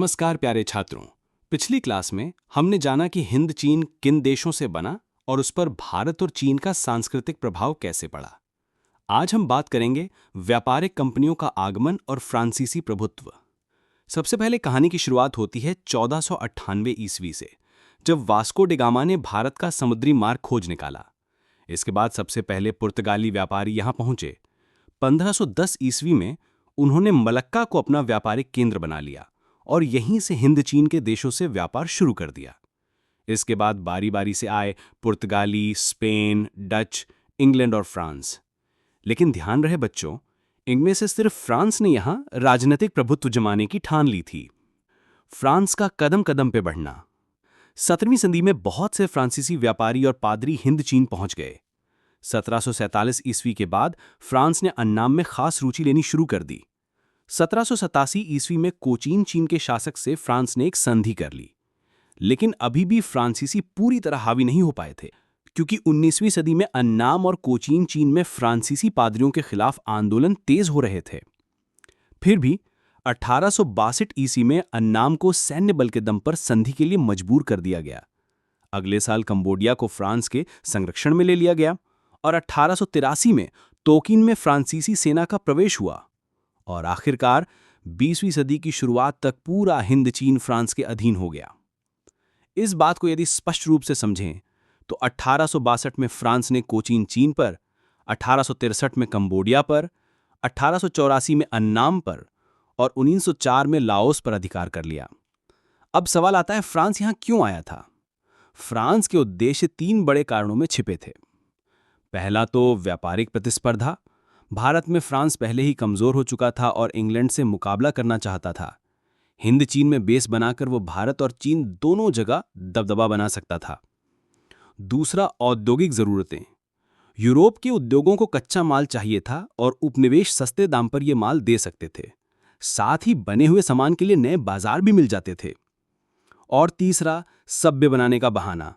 नमस्कार प्यारे छात्रों। पिछली क्लास में हमने जाना कि हिंद चीन किन देशों से बना और उस पर भारत और चीन का सांस्कृतिक प्रभाव कैसे पड़ा। आज हम बात करेंगे व्यापारिक कंपनियों का आगमन और फ्रांसीसी प्रभुत्व। सबसे पहले कहानी की शुरुआत होती है 1498 ईस्वी से, जब वास्को डी गामा ने भारत का समुद्री मार्ग खोज निकाला। इसके बाद सबसे पहले पुर्तगाली व्यापारी यहां पहुंचे। 1510 ईस्वी में उन्होंने मलक्का को अपना व्यापारिक केंद्र बना लिया और यहीं से हिंद चीन के देशों से व्यापार शुरू कर दिया। इसके बाद बारी बारी से आए पुर्तगाली, स्पेन, डच, इंग्लैंड और फ्रांस। लेकिन ध्यान रहे बच्चों, इनमें से सिर्फ फ्रांस ने यहां राजनीतिक प्रभुत्व जमाने की ठान ली थी। फ्रांस का कदम कदम पे बढ़ना। 17वीं सदी में बहुत से फ्रांसीसी व्यापारी और पादरी हिंद चीन पहुंच गए। 1747 ईस्वी के बाद फ्रांस ने अन्नाम में खास रुचि लेनी शुरू कर दी। 1787 ईस्वी में कोचीन चीन के शासक से फ्रांस ने एक संधि कर ली। लेकिन अभी भी फ्रांसीसी पूरी तरह हावी नहीं हो पाए थे, क्योंकि 19वीं सदी में अन्नाम और कोचीन चीन में फ्रांसीसी पादरियों के खिलाफ आंदोलन तेज हो रहे थे। फिर भी 1862 ईस्वी में अन्नाम को सैन्य बल के दम पर संधि के लिए मजबूर कर दिया गया। अगले साल कंबोडिया को फ्रांस के संरक्षण में ले लिया गया और 1883 में तोकिन में फ्रांसीसी सेना का प्रवेश हुआ और आखिरकार 20वीं सदी की शुरुआत तक पूरा हिंद चीन फ्रांस के अधीन हो गया। इस बात को यदि स्पष्ट रूप से समझें तो 1862 में फ्रांस ने कोचीन चीन पर, 1863 में कंबोडिया पर, 1884 में अन्नाम पर और 1904 में लाओस पर अधिकार कर लिया। अब सवाल आता है, फ्रांस यहां क्यों आया था? फ्रांस के उद्देश्य 3 बड़े कारणों में छिपे थे। पहला तो व्यापारिक प्रतिस्पर्धा। भारत में फ्रांस पहले ही कमजोर हो चुका था और इंग्लैंड से मुकाबला करना चाहता था। हिंद चीन में बेस बनाकर वो भारत और चीन दोनों जगह दबदबा बना सकता था। दूसरा, औद्योगिक जरूरतें। यूरोप के उद्योगों को कच्चा माल चाहिए था और उपनिवेश सस्ते दाम पर ये माल दे सकते थे। साथ ही बने हुए सामान के लिए नए बाजार भी मिल जाते थे। और तीसरा, सभ्य बनाने का बहाना।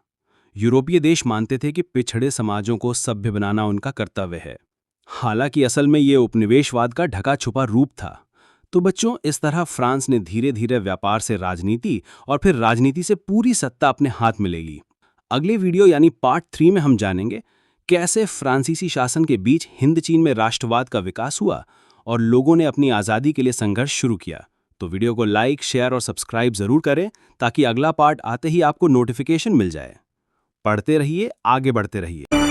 यूरोपीय देश मानते थे कि पिछड़े समाजों को सभ्य बनाना उनका कर्तव्य है। हालांकि असल में ये उपनिवेशवाद का ढका छुपा रूप था। तो बच्चों, इस तरह फ्रांस ने धीरे धीरे व्यापार से राजनीति और फिर राजनीति से पूरी सत्ता अपने हाथ में ले ली। अगले वीडियो यानी पार्ट 3 में हम जानेंगे कैसे फ्रांसीसी शासन के बीच हिंद चीन में राष्ट्रवाद का विकास हुआ और लोगों ने अपनी आज़ादी के लिए संघर्ष शुरू किया। तो वीडियो को लाइक, शेयर और सब्सक्राइब जरूर करें ताकि अगला पार्ट आते ही आपको नोटिफिकेशन मिल जाए। पढ़ते रहिए, आगे बढ़ते रहिए।